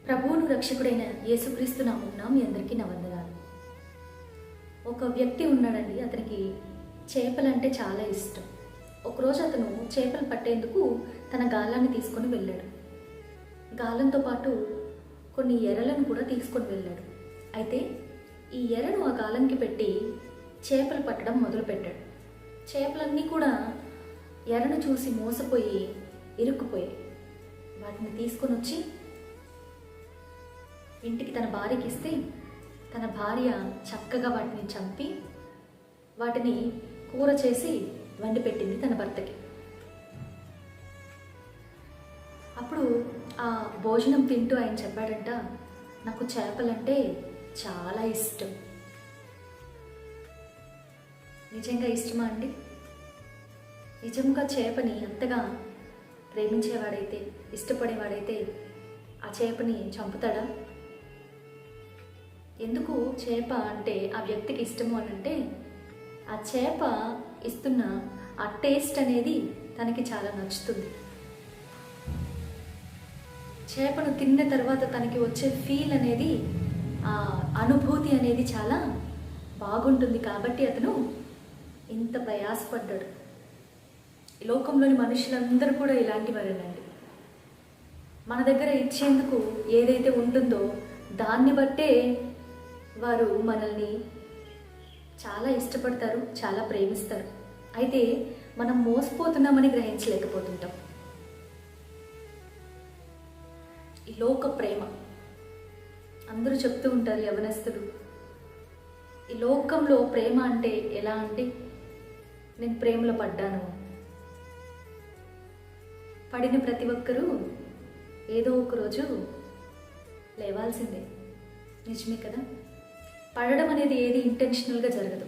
ప్రభువును రక్షకుడైన యేసుక్రీస్తు నామమున మీ అందరికీ నా వందనాలు. ఒక వ్యక్తి ఉన్నాడండి. అతనికి చేపలంటే చాలా ఇష్టం. ఒకరోజు అతను చేపలు పట్టేందుకు తన గాలాన్ని తీసుకొని వెళ్ళాడు. గాలంతో పాటు కొన్ని ఎరలను కూడా తీసుకొని వెళ్ళాడు. అయితే ఈ ఎరను ఆ గాలంకి పెట్టి చేపలు పట్టడం మొదలుపెట్టాడు. చేపలన్నీ కూడా ఎరను చూసి మోసపోయి ఇరుక్కుపోయాయి. వాటిని తీసుకొని వచ్చి ఇంటికి తన భార్యకి ఇస్తే తన భార్య చక్కగా వాటిని చంపి వాటిని కూర చేసి వండి పెట్టింది తన భర్తకి. అప్పుడు ఆ భోజనం తింటూ ఆయన చెప్పాడంట, నాకు చేపలంటే చాలా ఇష్టం. నిజంగా ఇష్టమా అండి? నిజంగా చేపని అంతగా ప్రేమించేవాడైతే, ఇష్టపడేవాడైతే ఆ చేపని చంపుతాడా? ఎందుకు చేప అంటే ఆ వ్యక్తికి ఇష్టము అని అంటే, ఆ చేప ఇస్తున్న ఆ టేస్ట్ అనేది తనకి చాలా నచ్చుతుంది. చేపను తిన్న తర్వాత తనకి వచ్చే ఫీల్ అనేది, ఆ అనుభూతి అనేది చాలా బాగుంటుంది. కాబట్టి అతను ఇంత ప్రయాసపడ్డాడు. ఈ లోకంలోని మనుషులందరూ కూడా ఇలాంటి వారేనండి. మన దగ్గర ఇచ్చేందుకు ఏదైతే ఉంటుందో దాన్ని బట్టే వారు మనల్ని చాలా ఇష్టపడతారు, చాలా ప్రేమిస్తారు. అయితే మనం మోసపోతున్నామని గ్రహించలేకపోతుంటాం. ఈ లోక ప్రేమ అందరూ చెప్తూ ఉంటారు యవనస్తులు. ఈ లోకంలో ప్రేమ అంటే ఎలా అంటే, నేను ప్రేమలో పడ్డాను. పడిన ప్రతి ఒక్కరూ ఏదో ఒక రోజు లేవాల్సిందే. నిజమే కదా? పడడం అనేది ఏది ఇంటెన్షనల్గా జరగదు.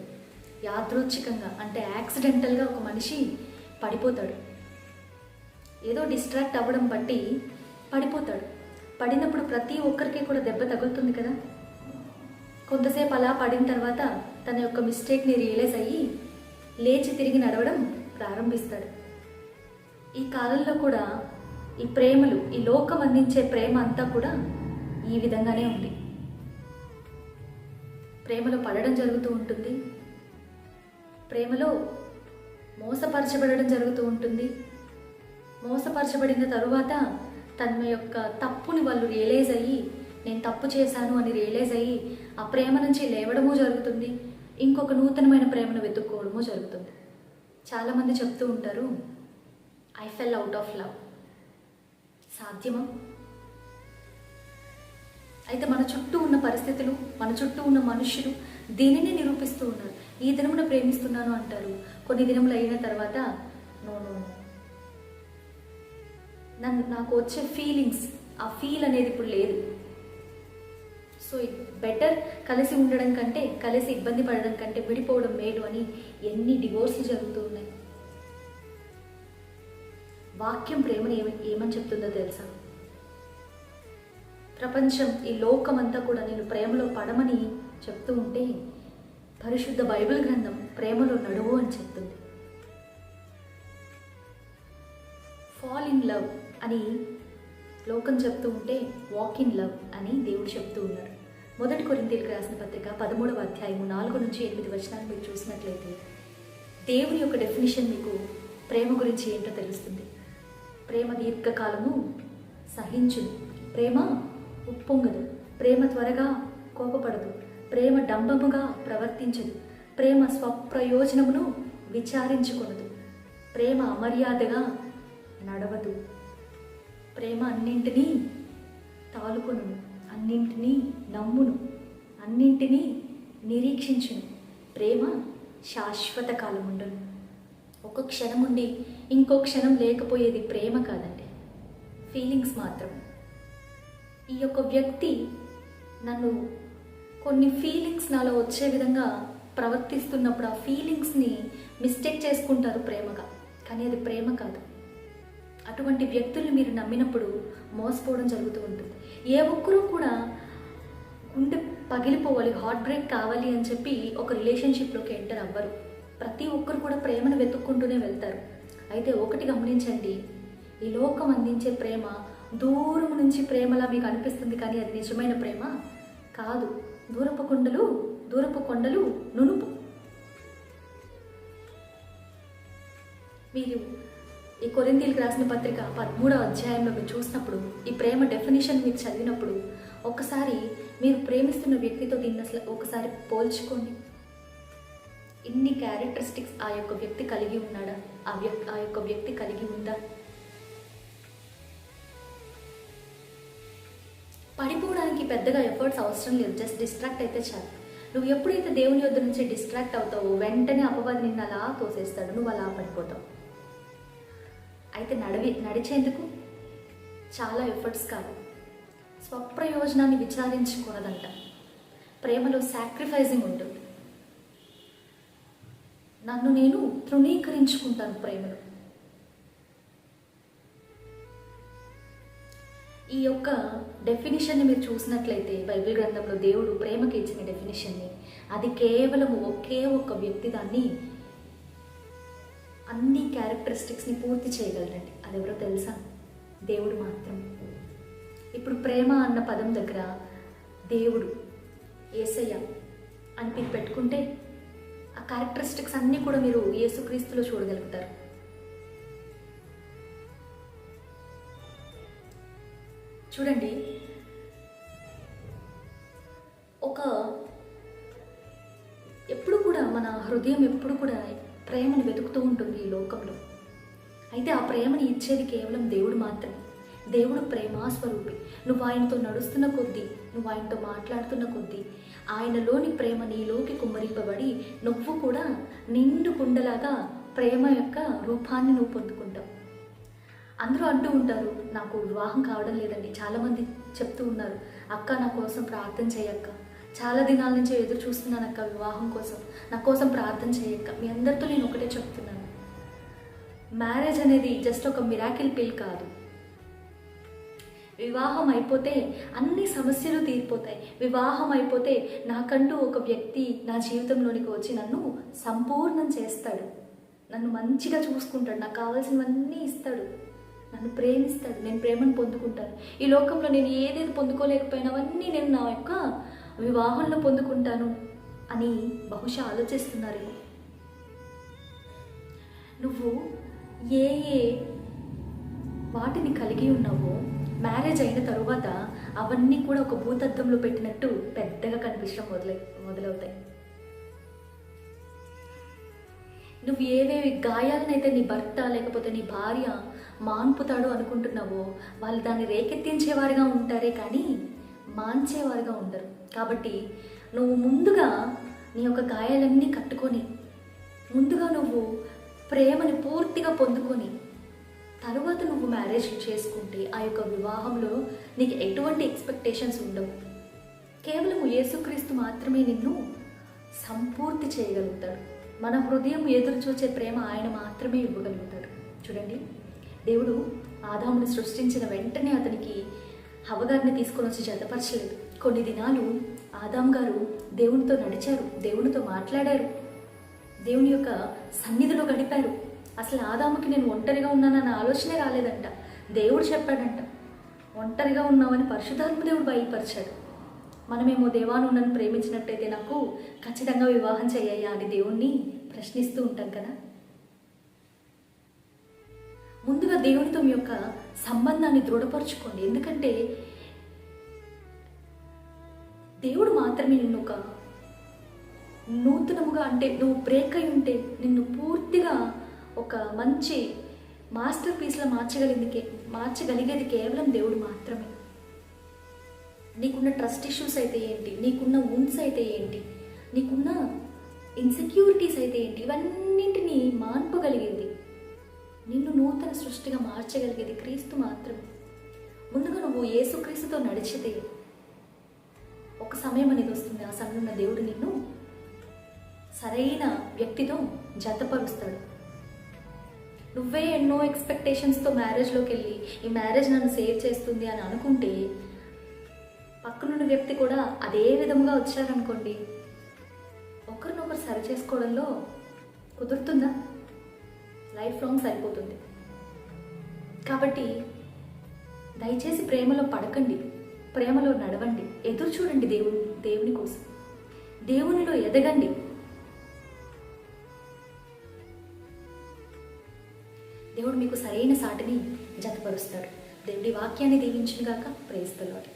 యాదృచ్ఛికంగా అంటే యాక్సిడెంటల్గా ఒక మనిషి పడిపోతాడు. ఏదో డిస్ట్రాక్ట్ అవ్వడం బట్టి పడిపోతాడు. పడినప్పుడు ప్రతి ఒక్కరికి కూడా దెబ్బ తగులుతుంది కదా. కొంతసేపు అలా పడిన తర్వాత తన యొక్క మిస్టేక్ని రియలైజ్ అయ్యి లేచి తిరిగి నడవడం ప్రారంభిస్తాడు. ఈ కాలంలో కూడా ఈ ప్రేమలు, ఈ లోకం అందించే ప్రేమ అంతా కూడా ఈ విధంగానే ఉంది. ప్రేమలో పడడం జరుగుతూ ఉంటుంది, ప్రేమలో మోసపరచబడడం జరుగుతూ ఉంటుంది. మోసపరచబడిన తరువాత తన యొక్క తప్పుని వాళ్ళు రియలైజ్ అయ్యి, నేను తప్పు చేశాను అని రియలైజ్ అయ్యి ఆ ప్రేమ నుంచి లేవడము జరుగుతుంది. ఇంకొక నూతనమైన ప్రేమను వెతుక్కోవడము జరుగుతుంది. చాలామంది చెప్తూ ఉంటారు, I fell out of love. సాధ్యమా? అయితే మన చుట్టూ ఉన్న పరిస్థితులు, మన చుట్టూ ఉన్న మనుషులు దీనినే నిరూపిస్తూ ఉన్నారు. ఈ దినమున ప్రేమిస్తున్నాను అంటారు, కొన్ని దినములు అయిన తర్వాత నో నో నాకు వచ్చే ఫీలింగ్స్, ఆ ఫీల్ అనేది ఇప్పుడు లేదు. సో ఇట్ బెటర్ కలిసి ఉండడం కంటే, కలిసి ఇబ్బంది పడడం కంటే విడిపోవడం మేలు అని ఎన్ని డివోర్స్లు జరుగుతూ ఉన్నాయి. వాక్యం ప్రేమని ఏమని చెప్తుందో తెలుసా? ప్రపంచం, ఈ లోకమంతా కూడా నేను ప్రేమలో పడమని చెప్తూ ఉంటే, పరిశుద్ధ బైబిల్ గ్రంథం ప్రేమలో నడువు అని చెప్తుంది. ఫాల్ ఇన్ లవ్ అని లోకం చెప్తూ ఉంటే, వాక్ ఇన్ లవ్ అని దేవుడు చెప్తూ ఉన్నారు. 1 కొరింథీయులకు రాసిన పత్రిక 13వ అధ్యాయము 4 నుంచి 8 వచనాలు మీరు చూసినట్లయితే దేవుని యొక్క డెఫినిషన్ మీకు ప్రేమ గురించి ఏంటో తెలుస్తుంది. ప్రేమ దీర్ఘకాలము సహించును, ప్రేమ ఉప్పొంగదు, ప్రేమ త్వరగా కోపపడదు, ప్రేమ డంబముగా ప్రవర్తించదు, ప్రేమ స్వప్రయోజనమును విచారించుకొనదు, ప్రేమ అమర్యాదగా నడవదు, ప్రేమ అన్నింటినీ తాలుకొను, అన్నింటినీ నమ్మును, అన్నింటినీ నిరీక్షించును, ప్రేమ శాశ్వత కాలం ఉండను. ఒక క్షణం ఉండి ఇంకో క్షణం లేకపోయేది ప్రేమ కాదండి, ఫీలింగ్స్ మాత్రమే. ఈ యొక్క వ్యక్తి నన్ను కొన్ని ఫీలింగ్స్ నాలో వచ్చే విధంగా ప్రవర్తిస్తున్నప్పుడు ఆ ఫీలింగ్స్ని మిస్టేక్ చేసుకుంటారు ప్రేమగా, కానీ అది ప్రేమ కాదు. అటువంటి వ్యక్తుల్ని మీరు నమ్మినప్పుడు మోసపోవడం జరుగుతూ ఉంటుంది. ఏ ఒక్కరూ కూడా గుండె పగిలిపోవాలి, హార్ట్ బ్రేక్ కావాలి అని చెప్పి ఒక రిలేషన్షిప్లోకి ఎంటర్ అవ్వరు. ప్రతి ఒక్కరు కూడా ప్రేమను వెతుక్కుంటూనే వెళ్తారు. అయితే ఒకటి గమనించండి, ఈ లోకం అందించే ప్రేమ దూరం నుంచి ప్రేమలా మీకు అనిపిస్తుంది, కానీ అది నిజమైన ప్రేమ కాదు. దూరపు కొండలు నునుపు. మీరు ఈ కొరింథీయులకు రాసిన పత్రిక 13వ అధ్యాయంలో మీరు చూసినప్పుడు, ఈ ప్రేమ డెఫినిషన్ మీరు చదివినప్పుడు, ఒక్కసారి మీరు ప్రేమిస్తున్న వ్యక్తితో దీన్ని అసలు ఒకసారి పోల్చుకోండి. ఇన్ని క్యారెక్టరిస్టిక్స్ ఆ యొక్క వ్యక్తి కలిగి ఉన్నాడా, ఆ యొక్క వ్యక్తి కలిగి ఉందా? పడిపోవడానికి పెద్దగా ఎఫర్ట్స్ అవసరం లేదు, జస్ట్ డిస్ట్రాక్ట్ అయితే చాలు. నువ్వు ఎప్పుడైతే దేవుని యొద్ద నుంచి డిస్ట్రాక్ట్ అవుతావో వెంటనే అపవాది నిన్ను అలా తోసేస్తాడు, నువ్వు అలా పడిపోతావు. అయితే నడిచేందుకు చాలా ఎఫర్ట్స్ కాదు, స్వప్రయోజనాన్ని విచారించుకోనదంట. ప్రేమలో సాక్రిఫైజింగ్ ఉంటుంది. నన్ను నేను తృణీకరించుకుంటాను ప్రేమలో. ఈ యొక్క డెఫినిషన్ని మీరు చూసినట్లయితే బైబిల్ గ్రంథంలో దేవుడు ప్రేమకి ఇచ్చిన డెఫినిషన్ని, అది కేవలం ఒకే ఒక్క వ్యక్తి దాన్ని అన్ని క్యారెక్టరిస్టిక్స్ని పూర్తి చేయగలరండి. అది ఎవరో తెలుసా? దేవుడు మాత్రం. ఇప్పుడు ప్రేమ అన్న పదం దగ్గర దేవుడు, యేసయ్య అని మీరు పెట్టుకుంటే ఆ క్యారెక్టరిస్టిక్స్ అన్నీ కూడా మీరు యేసుక్రీస్తులో చూడగలుగుతారు. చూడండి, ఎప్పుడు కూడా మన హృదయం ఎప్పుడు కూడా ప్రేమను వెతుకుతూ ఉంటుంది ఈ లోకంలో. అయితే ఆ ప్రేమని ఇచ్చేది కేవలం దేవుడు మాత్రమే. దేవుడు ప్రేమాస్వరూపి. నువ్వు ఆయనతో నడుస్తున్న కొద్దీ, నువ్వు ఆయనతో మాట్లాడుతున్న కొద్దీ ఆయనలోని ప్రేమ నీలోకి కుమ్మరింపబడి నువ్వు కూడా నిండు కుండలాగా ప్రేమ యొక్క రూపాన్ని నువ్వు పొందుకుంటావు. అందరూ అంటూ ఉంటారు, నాకు వివాహం కావడం లేదండి. చాలామంది చెప్తూ ఉన్నారు, అక్క నా కోసం ప్రార్థన చేయక్క, చాలా దినాల నుంచి ఎదురు చూస్తున్నాను అక్క వివాహం కోసం, నా కోసం ప్రార్థన చేయక్క. మీ అందరితో నేను ఒకటే చెప్తున్నాను, మ్యారేజ్ అనేది జస్ట్ ఒక మిరాకిల్ పిల్ కాదు. వివాహం అయిపోతే అన్ని సమస్యలు తీరిపోతాయి. వివాహం అయిపోతే నాకంటూ ఒక వ్యక్తి నా జీవితంలోనికి వచ్చి నన్ను సంపూర్ణం చేస్తాడు, నన్ను మంచిగా చూసుకుంటాడు, నాకు కావాల్సినవన్నీ ఇస్తాడు, నన్ను ప్రేమిస్తాడు, నేను ప్రేమను పొందుకుంటాను. ఈ లోకంలో నేను ఏదేది పొందుకోలేకపోయినవన్నీ నేను నా యొక్క వివాహంలో పొందుకుంటాను అని బహుశా ఆలోచిస్తున్నారు. నువ్వు ఏ వాటిని కలిగి ఉన్నావో మ్యారేజ్ అయిన తరువాత అవన్నీ కూడా ఒక భూతత్వంలో పెట్టినట్టు పెద్దగా కనిపించడం మొదలవుతాయి. నువ్వు ఏవేవి గాయాలనైతే నీ భర్త లేకపోతే నీ భార్య మాన్పుతాడు అనుకుంటున్నావో వాళ్ళు దాన్ని రేకెత్తించేవారుగా ఉంటారే కానీ మాంచేవారుగా ఉండరు. కాబట్టి నువ్వు ముందుగా నీ యొక్క గాయాలన్నీ కట్టుకొని, ముందుగా నువ్వు ప్రేమని పూర్తిగా పొందుకొని తరువాత నువ్వు మ్యారేజ్ చేసుకుంటే ఆ యొక్క వివాహంలో నీకు ఎటువంటి ఎక్స్పెక్టేషన్స్ ఉండవు. కేవలం యేసుక్రీస్తు మాత్రమే నిన్ను సంపూర్తి చేయగలుగుతాడు. మన హృదయం ఎదురు చూసే ప్రేమ ఆయన మాత్రమే ఇవ్వగలుగుతాడు. చూడండి, దేవుడు ఆదాముని సృష్టించిన వెంటనే అతనికి హవ్వగారిని తీసుకొని వచ్చి జతపరచలేదు. కొన్ని దినాలు ఆదాం గారు దేవునితో నడిచారు, దేవునితో మాట్లాడారు, దేవుని యొక్క సన్నిధిలో గడిపారు. అసలు ఆదాముకి నేను ఒంటరిగా ఉన్నానన్న ఆలోచనే రాలేదంట. దేవుడు చెప్పాడంట, ఒంటరిగా ఉన్నామని పరిశుద్ధాత్మ దేవుడు బయలుపరిచాడు. మనమేమో దేవాను నన్ను ప్రేమించినట్టయితే నాకు ఖచ్చితంగా వివాహం చేయ్యా అని దేవుణ్ణి ప్రశ్నిస్తూ ఉంటాం కదా. ముందుగా దేవునితో మీ యొక్క సంబంధాన్ని దృఢపరచుకోండి. ఎందుకంటే దేవుడు మాత్రమే నిన్ను ఒక నూతనముగా, అంటే నువ్వు బ్రేక్ అయి ఉంటే నిన్ను పూర్తిగా ఒక మంచి మాస్టర్ పీస్లో మార్చగలిగేది కేవలం దేవుడు మాత్రమే. నీకున్న ట్రస్ట్ ఇష్యూస్ అయితే ఏంటి, నీకున్న వుండ్స్ అయితే ఏంటి, నీకున్న ఇన్సెక్యూరిటీస్ అయితే ఏంటి, ఇవన్నింటినీ మాన్పగలిగేది, నిన్ను నూతన సృష్టిగా మార్చగలిగేది క్రీస్తు మాత్రమే. ముందుగా నువ్వు యేసుక్రీస్తుతో నడిచితే ఒక సమయం అనేది వస్తుంది. ఆ సమయంలో దేవుడు నిన్ను సరైన వ్యక్తితో జతపరుస్తాడు. నువ్వే ఎన్నో ఎక్స్పెక్టేషన్స్తో మ్యారేజ్లోకి వెళ్ళి ఈ మ్యారేజ్ నన్ను సేవ్ చేస్తుంది అని అనుకుంటే పక్కనున్న వ్యక్తి కూడా అదే విధంగా వచ్చారనుకోండి, ఒకరినొకరు సరి చేసుకోవడంలో కుదురుతుందా? లైఫ్ లాంగ్ సరిపోతుంది. కాబట్టి దయచేసి ప్రేమలో పడకండి, ప్రేమలో నడవండి, ఎదురు చూడండి దేవుని కోసం, దేవునిలో ఎదగండి. దేవుడు మీకు సరైన సాటిని జతపరుస్తాడు. దేవుడి వాక్యాన్ని దీవించును గాక. Praise the lord.